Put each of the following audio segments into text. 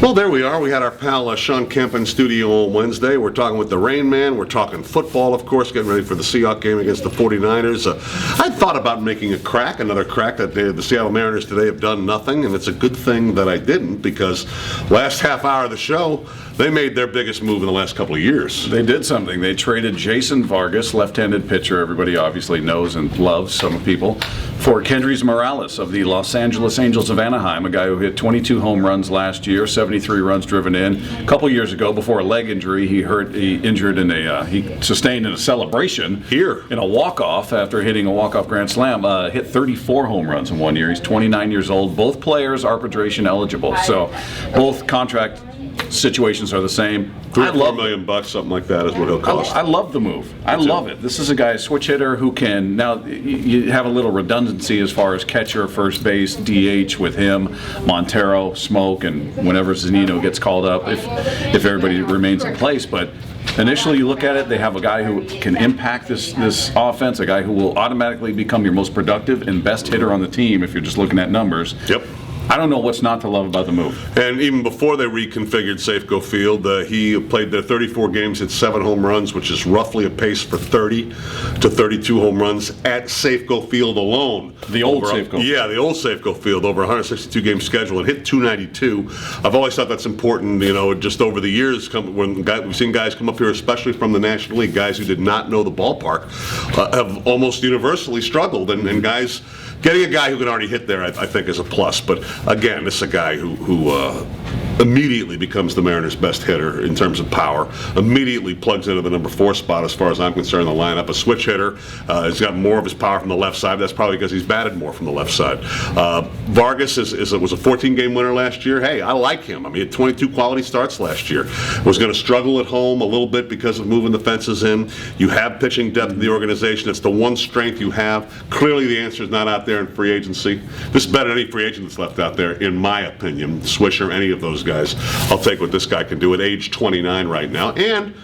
Well, there we are. We had our pal Sean Kemp in studio on Wednesday. We're talking with the Rain Man. We're talking football, of course, getting ready for the Seahawks game against the 49ers. I thought about making another crack that the Seattle Mariners today have done nothing, and it's a good thing that I didn't, because last half hour of the show, they made their biggest move in the last couple of years. They did something. They traded Jason Vargas, left-handed pitcher everybody obviously knows and loves, some people, for Kendrys Morales of the Los Angeles Angels of Anaheim, a guy who hit 22 home runs last year, 73 runs driven in. A couple years ago, before a leg injury, he sustained in a celebration here in a walk-off after hitting a walk-off grand slam. Hit 34 home runs in 1 year. He's 29 years old. Both players arbitration eligible, so both contract situations are the same. $3 or $4 million, something like that is what he'll cost. I love the move. I love it. This is a guy, a switch hitter, who can, now you have a little redundancy as far as catcher, first base, DH with him, Montero, Smoke, and whenever Zunino gets called up, if everybody remains in place. But initially you look at it, they have a guy who can impact this offense, a guy who will automatically become your most productive and best hitter on the team if you're just looking at numbers. Yep. I don't know what's not to love about the move. And even before they reconfigured Safeco Field, he played there 34 games, hit 7 home runs, which is roughly a pace for 30 to 32 home runs at Safeco Field alone. The old Safeco Field. Yeah, the old Safeco Field, over 162 game schedule, and hit 292. I've always thought that's important, just over the years, when we've seen guys come up here, especially from the National League, guys who did not know the ballpark, have almost universally struggled, and guys, getting a guy who can already hit there, I think, is a plus. But again, this is a guy who immediately becomes the Mariners' best hitter in terms of power. Immediately plugs into the number 4 spot, as far as I'm concerned, in the lineup. A switch hitter. He's got more of his power from the left side. That's probably because he's batted more from the left side. Vargas was a 14-game winner last year. Hey, I like him. I mean, he had 22 quality starts last year. Was going to struggle at home a little bit because of moving the fences in. You have pitching depth in the organization. It's the one strength you have. Clearly, the answer is not out there in free agency. This is better than any free agent that's left out there, in my opinion. Swisher, any of those guys. I'll take what this guy can do at age 29 right now. And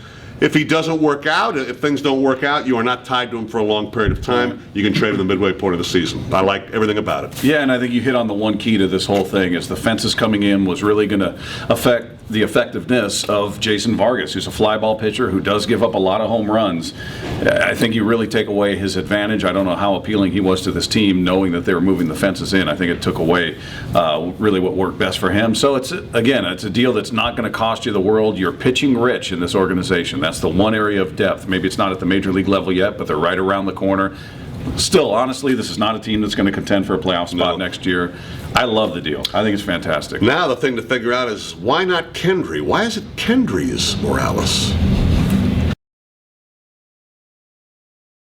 if he doesn't work out, if things don't work out, you are not tied to him for a long period of time. You can trade him the midway point of the season. I like everything about it. Yeah, and I think you hit on the one key to this whole thing, is the fences coming in was really going to affect the effectiveness of Jason Vargas, who's a fly ball pitcher who does give up a lot of home runs. I think you really take away his advantage. I don't know how appealing he was to this team, knowing that they were moving the fences in. I think it took away really what worked best for him. So it's a deal that's not going to cost you the world. You're pitching rich in this organization. That's the one area of depth. Maybe it's not at the major league level yet, but they're right around the corner. Still, honestly, this is not a team that's going to contend for a playoff spot next year. I love the deal. I think it's fantastic. Now the thing to figure out is, why not Kendry? Why is it Kendrys Morales?